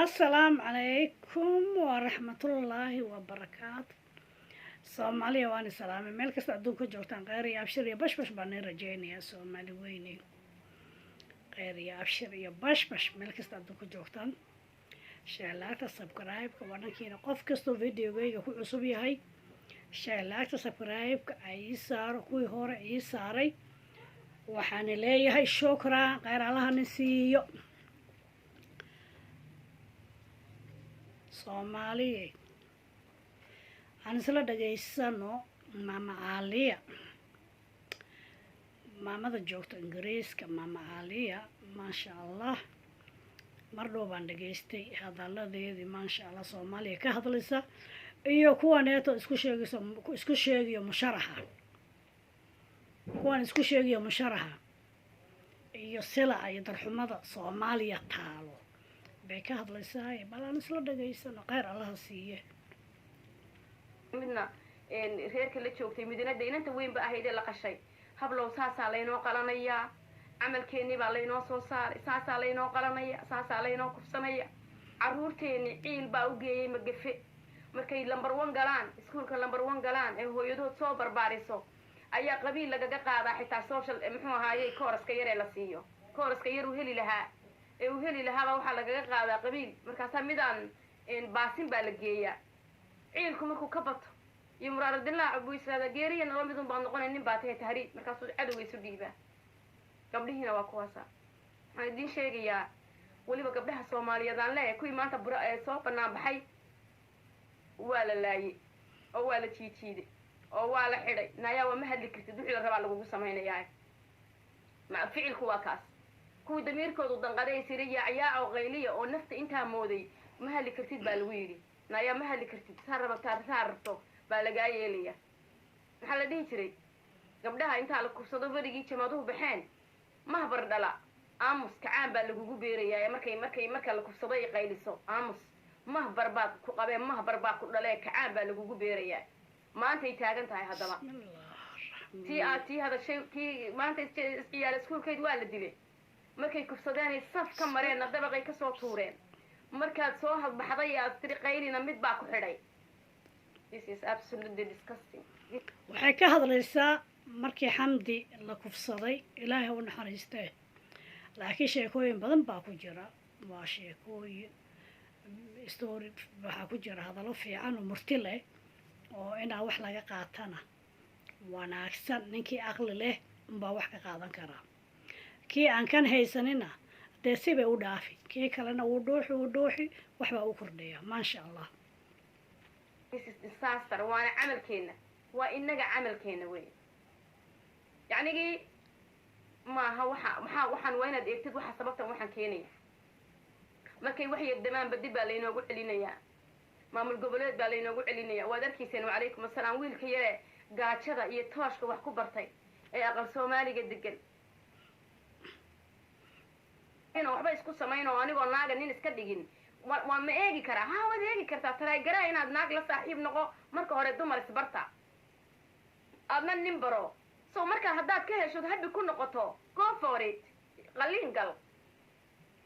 السلام عليكم ورحمة الله وبركاته. Soomaaliya waan salaamay meel kasta adduunka joogtaan qeyr iyo abshir iyo bashbash baan rajeynayaa Soomaali weyne qeyr iyo abshir iyo bashbash meel kasta adduunka joogtaan sheelaagta subscribe-ka wadankiina qof kastoo videogayga ku cusub yahay sheelaagta subscribe-ka ay saaro kuwii hore ii saaray waxaan leeyahay shukran qeyr Allahna siiyo Soomaaliya aan isla dhageysano Mama Aliya maamada joogta Ingiriiska Mama Aliya maasha Allah mar dhow baan dhageystay hadaladeedii maasha Allah Soomaaliya ka hadlaysa iyo kuwaneeto isku sheegiyo musharaxa kuwan isku sheegiyo musharaxa iyo sila iyo darxumada Soomaaliya taalo bay ka hadlaysaa balan isla dhageysano qeyr Allah siiye midna reerka la joogtay midnada inanta weyn ba ahayd la qashay hablow saasa leeno qalanaya amalkeeni baa leeno soo saaray saasa leeno qalanaya saasa leeno kufsanaya caruurteeni ciil baa u geeyay magafe markay number 1 galaan iskuulka number 1 galaan ee hooyadood soo barbaariso ayaa qabiil lagaga qaadaa xitaa social muxuu ahaayay kooraska yar ee la siiyo kooraska yar uu heli lahaa waxa lagaga qaadaa qabiil markaas midaan baasin baa la geeyaa ciilku markuu ka bato iyo muraaradillah abu isaada geeriya nala midun baan noqonay nin baa tahay tahriib markaas uu cadawaysu dhiibaa gabdhihiina waa kuwaasa waxaan idin sheegayaa waliba gabdhaha Soomaaliyeed aan leeyahay kuwii maanta soo banaan baxay waa la laayay oo waa la jiijiiday oo waa la xidhay naayaa waa ma hadli kartid wixii la rabaa lagu samaynayaa ma ficilku waa kaas kuwii damiirkoodu danqaday siriya ayaa oo qayliya oo nafta intaa mooday ma hadli kartid baa lagu yiri naya ma hadli kartid saarabto baa laga yeelaya waxa la dhihi jiray gabdhaha inta la kufsado barigii jamaaduhu baxeen ma bar dhala aamus kacaan baa lagu beerayaa marka la kufsado ay qayliso aamus ma barbaad ku qabeen ma barbaad ku dhalee kacaan baa lagu beerayaa maanta ay taagan tahay hadaba tii hada shay ki maanta iyaal iskuulkeed waa la dilay markay kufsadeen saf ka mareen dabaqay ka soo tuureen markaad soo hadbaxday aad tiri qaylina mid baa ku xidhay this is absolutely disgusting waxay ka hadlaysaa markii xamdi la kufsaday ilaahay u naxariistay laakiin sheekooyin badan baa ku jira waa sheekooyin story waxa ku jira hadallo fiican oo murti leh oo inaa wax laga qaatana wanaagsan ninkii aqli leh baa wax ka qaadan kara kii aan kan haysanina dee sibay u dhaafi kii kalena uu dhuuxi waxbaa u kordhaya maasha Allah this is disaster waana camalkeena waa inaga camalkeena weey yacni maaha waxaan waa inaad eegtid waxa sababtan waxaan keenaya markay wax yaddamaan baddi baa laynoogu celinayaa maamul goboleed baa laynoogu celinayaa waad arkayseen wacalaykum assalaam wiilka yare gaajada iyo tooshka wax ku bartay ee aqal Soomaaliga degan waxba isku sameeyno anigoo naaga nin iska dhigin waa ma eegi karaa waad eegi kartaa taray garaa inaad naag la saaxiib noqo marka hore dumar isbarta aadna nin baro soo marka haddaad ka hesho hadbi ku noqoto go for it qalin gal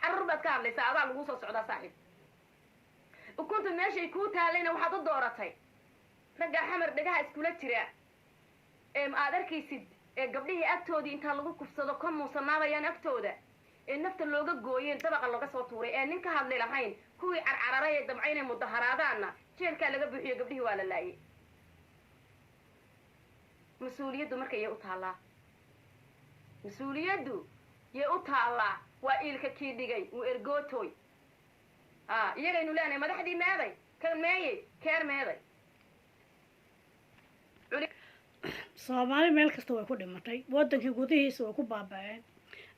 carruur baad ka hadlaysaa adaa lagu soo socdaa saaxiib ukunta meeshay kuu taalayna waxaad u dooratay ragga xamar dhagaha iskula jira aad arkaysid gabdhihii agtoodii intaa lagu kufsado ka muusanaabayaan agtooda nafta looga gooyeen dabaqa looga soo tuuray nin ka hadlay lahayn kuwii carcararay ee damcaynay mudaharaadaana jeelka laga buuxiyo gabdhihii waa la laayay mas'uuliyaddu markay u taalaa waa ilka kii dhigay uu ergootoy iyagaynu leenahay madaxdii meeday kan meeyay keer meeday Soomaali meel kasta way ku dhimatay wadankii gudihiisa way ku baaba'een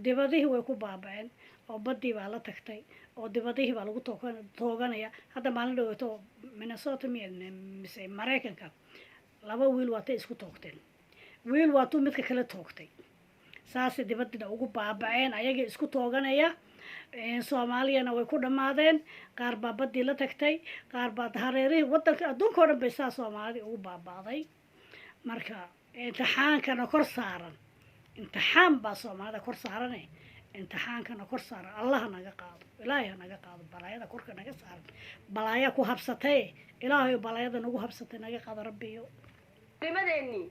dibadihii way ku baaba'een oo badii baa la tagtay oo dibadihii baa lagu tooganaya hadda maalin dhawaato Minnesota mise Mareykanka laba wiil waatay isku toogteen wiil waatuu midka kale toogtay saas dibadina ugu baaba'een ayaga isku tooganaya Soomaaliyana way ku dhamaadeen qaar baa badii la tagtay qaar baa hareerihii wadanka adduunka oo dhan bay saa Soomaali ugu baaba'day marka imtixaankana kor saaran imtixaan baa Soomaalida kor saaran imtixaankana kor saaran allaha naga qaado ilaahay ha naga qaado balaayada korka naga saaran balaaya ku habsatay ilaahay balaayada nagu habsatay naga qaado rabbiyo nimadeennii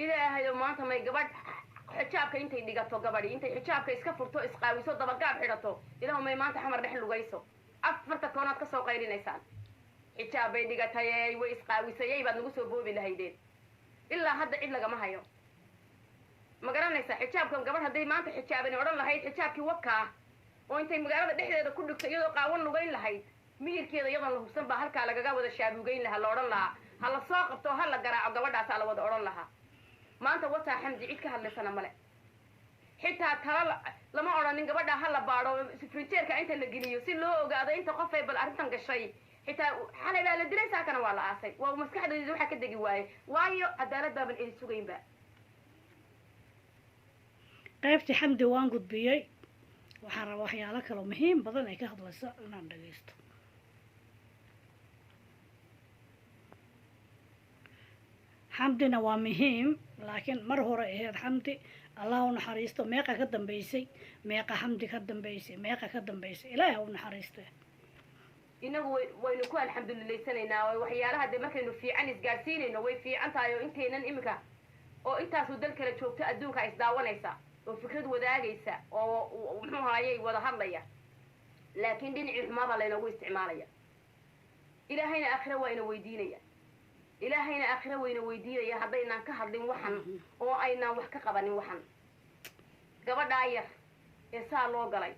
ilaahayo maanta may gabadh xijaabka intay dhigato gabadhi intay xijaabka iska furto isqaawiso dabagaab xidhato ilaahu may maanta xamar dhex lugayso afarta koonaad ka soo qaylinaysaan xijaab bay dhigatayey way isqaawisayey baad nagu soo boobi lahaydeen ilaa hadda cid lagama hayo ma garanaysaa xijaabkan gabadh hadday maanta xijaabani odhan lahayd xijaabkii wakaa oo intay magaalada dhexdeeda ku dhigto iyadoo qaawan lugayn lahayd miyirkeeda iyadoon la hubsan baa halkaa lagaga wada shaabuugeyn lahaa la odhan lahaa ha la soo qabto ha la garaaco gabadhaasaa la wada odhan lahaa maanta wataa xamdi cid ka hadlaysana male xitaa tala lama odhanin gabadhaa ha la baadho frijeerka inta la geliyo si loo ogaado inta qofay bal arrintan gashay xitaa xalay baa la dilay saakana waa la aasay waa maskaxdayda waxaa ka degi waaye waayo cadaalad baaban eli sugaynba qaybtii xamdi waan gudbiyey waxaan rabaa waxyaalo kaloo muhiim badan ay ka hadlayso inaan dhagaysto xamdina waa muhiim laakiin mar hore ahayd xamdi allah u naxariisto meeqa ka dambaysay meeqa xamdi ka dambaysay meeqa ka dambaysay ilaahi ha u naxariiste inagu waynu ku alxamdulilaysanaynaa oo waxyaalaha dee markaynu fiican isgaadhsiinayno way fiican tahay oo intaynan iminka oo intaasuu dal kala joogto adduunka isdaawanaysa oo fikrad wadaagaysa oo muxuu haayay wada hadlaya laakiin dhinacii xumaabaa laynoogu isticmaalaya ilaahayna aakhira waa ina weydiinaya ilaahayna aakhira wayna weydiinaya haddaynaan ka hadlin waxan oo aynaan wax ka qabanin waxan gabadhaa yar ee saa loo galay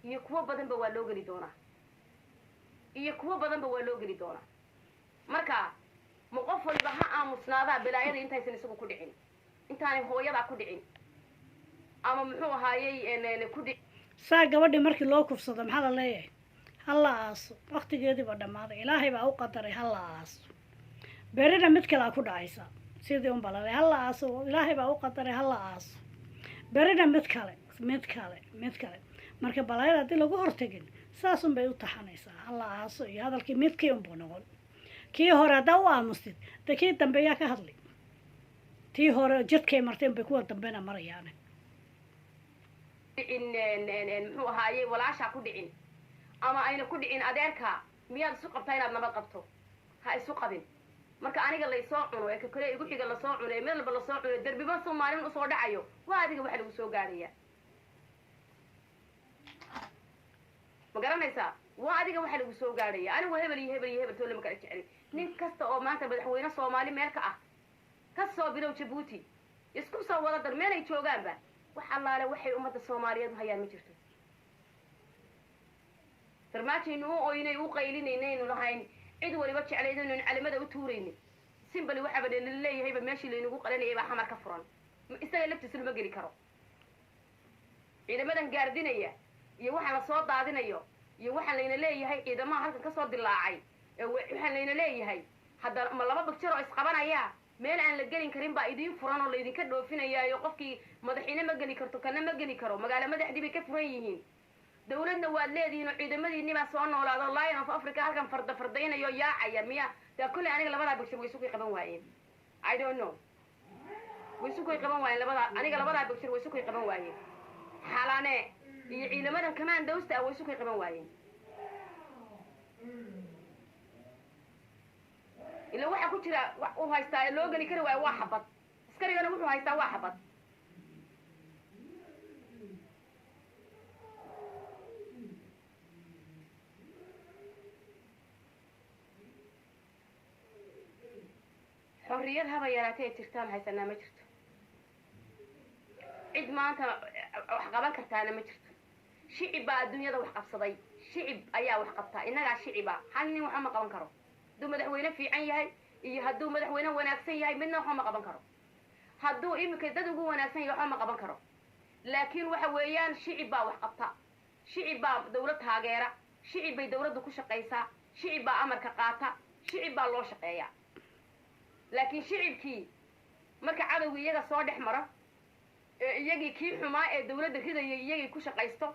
iyo kuwo badanba waa loo geli doonaa iyo kuwo badanba waa loo geli doonaa marka ma qof waliba ha aamusnaadaa bilaayada intaysan isagu ku dhicin intaanay hooyadaa ku dhicin ama muxuu ahaayey ku dhic saa gabadhii markii loo kufsado maxaa la leeyahay ha la aaso waktigeediiba dhammaaday ilaahay baa u qadaray ha la aaso berina mid kalea ku dhacaysa sidii unba lale ha la aaso ilaahay baa u qadaray ha la aaso berina mid kale marka balaayada haddii lagu hortegin saasun bay u taxanaysaa ha la aaso iyo hadalkii midkii unbuu noqon kii hore haddaa u aamustid de kii dambe yaa ka hadlay tii hore jidkay marteen bay kuwa dambena marayaane muxuu ahaayey walaashaa ku dhicin ama ayna ku dhicin adeerka miyaad isu qabtaa inaad nabad qabto ha isu qabin marka aniga laysoo cuno ee kakale igu xiga lasoo cuno ee meel walba lasoo cuno derbiba soomaalin usoo dhacayo waa adiga waxa lagu soo gaadhaya ma garanaysaa waa adiga waxa lagu soo gaadhaya anigu hebel iyo hebel iyo hebel too lama kala jeclin nin kasta oo maanta madaxweyne soomaali meel ka ah ka soo bilow jabuuti isku soo wada dar meel ay joogaanba wax allaale waxay ummadda soomaaliyeed u hayaan ma jirto farmaajaynu u oynay u qaylinaynaaynu lahayn cid waliba jeclayd inaynu calimada u tuuraynin simbali waxaaba laleeyahayba meeshii laynagu qalanayay baa xamar ka furan isaga laftiisa lama geli karo ciidamadan gaardinaya iyo waxaan la soo daadinayo iyo waxaan layna leeyahay ciidamaha halkan kasoo dilaacay waxaan layna leeyahay hadda ma laba bagjar oo isqabanaya meel aan la gelin karin baa idiin furan oo laydinka dhoofinayaayo qofkii madaxiina ma geli karto kana ma geli karo magaalo madaxdii bay ka furan yihiin dawladna waad leedihiin oo ciidamadiinni baa soo noolaado lion of africa halkan fardaynayo yaacaya miya daa kolley aniga labadaa bagshir way isukay qaban waayeen I don't know way isukay qaban waayeen aniga labadaa bagshir way isukay qaban waayeen xalane iyo ciidamadan commandowsta ah way isukay qaban waayeen ila waxa ku jira uu haystaa loo geli kari waayo waa xabad askarigana wuxuu haystaa waa xabad xorriyad haba yaraatee jirtaan haysanaa ma jirto cid maanta wax qaban kartaana ma jirto shicib baa adduunyada wax qabsaday shicib ayaa wax qabtaa innagaa shiciba hal nin waxa ma qaban karo hadduu madaxweyne fiican yahay iyo hadduu madaxweyne wanaagsan yahay midna waxba ma qaban karo hadduu iminka dad ugu wanaagsan yahay waxba ma qaban karo laakiin waxa weeyaan shicib baa wax qabta shicib baa dawlad taageera shicib bay dawladdu ku shaqaysaa shicib baa amarka qaata shicib baa loo shaqeeyaa laakiin shicibkii marka cadowgii iyaga soo dhex mara ee iyagii kii xumaa ee dawladda ridayay iyagii ku shaqaysto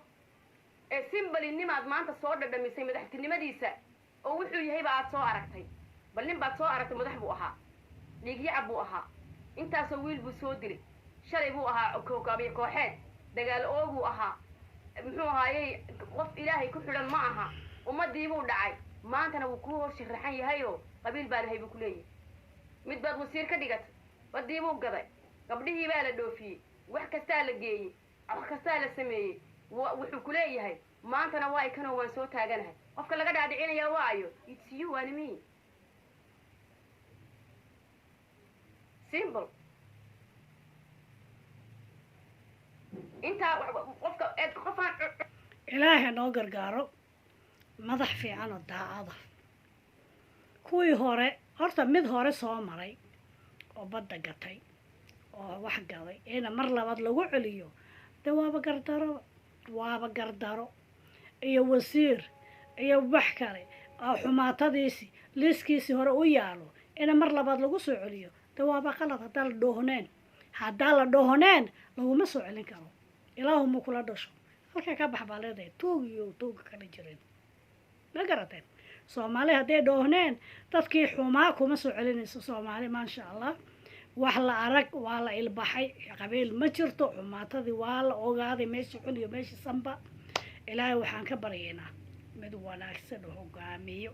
ee simbali-nimaad maanta soo dhadhamisay madaxtinimadiisa oo wuxuu yahayba aad soo aragtay bal nin baad soo aragtay madax buu ahaa dhiigyacab buu ahaa intaasoo wiil buu soo dilay shalay buu ahaa kookabiyo kooxeed dagaal ooguu ahaa muxuu ahaayey qof ilaahay ku xidhan ma aha ummadii buu dhacay maantana wuu ku hor sharaxan yahayoo qabiil baan ahay buu ku leeyahay mid baad wasiir ka dhigatay badii buu gaday gabdhihii baa la dhoofiyey wax kastaa la geeyey wax kastaa la sameeyey wuxuu ku leeyahay maantana waa ikanoo waan soo taaganahay qofka laga dhaadhicinaya waayo it's you and me simple intaa qofaan ilaahay noo gargaaro madax fiican oo daacada kuwii hore horta mid hore soo maray oo badda gatay oo wax gaday ina mar labaad lagu celiyo de waaba gardaro iyo wasiir iyo wax kale oo xumaatadiisi liiskiisii hore u yaalo ina mar labaad lagu soo celiyo de waaba qalad haddaa la dhoohneen laguma soo celin karo ilaahu ma kula dhasho halkaa ka bax baa leedahay tuuga kala jirin ma garateen soomaali hadday dhoohneen dadkii xumaa kuma soo celinayso soomaali maasha allah wax la arag waa la ilbaxay qabiil ma jirto xumaatadii waa la ogaaday meeshii xun iyo meeshii sanba ilaahay waxaan ka baryaynaa mid wanaagsan oo hogaamiyo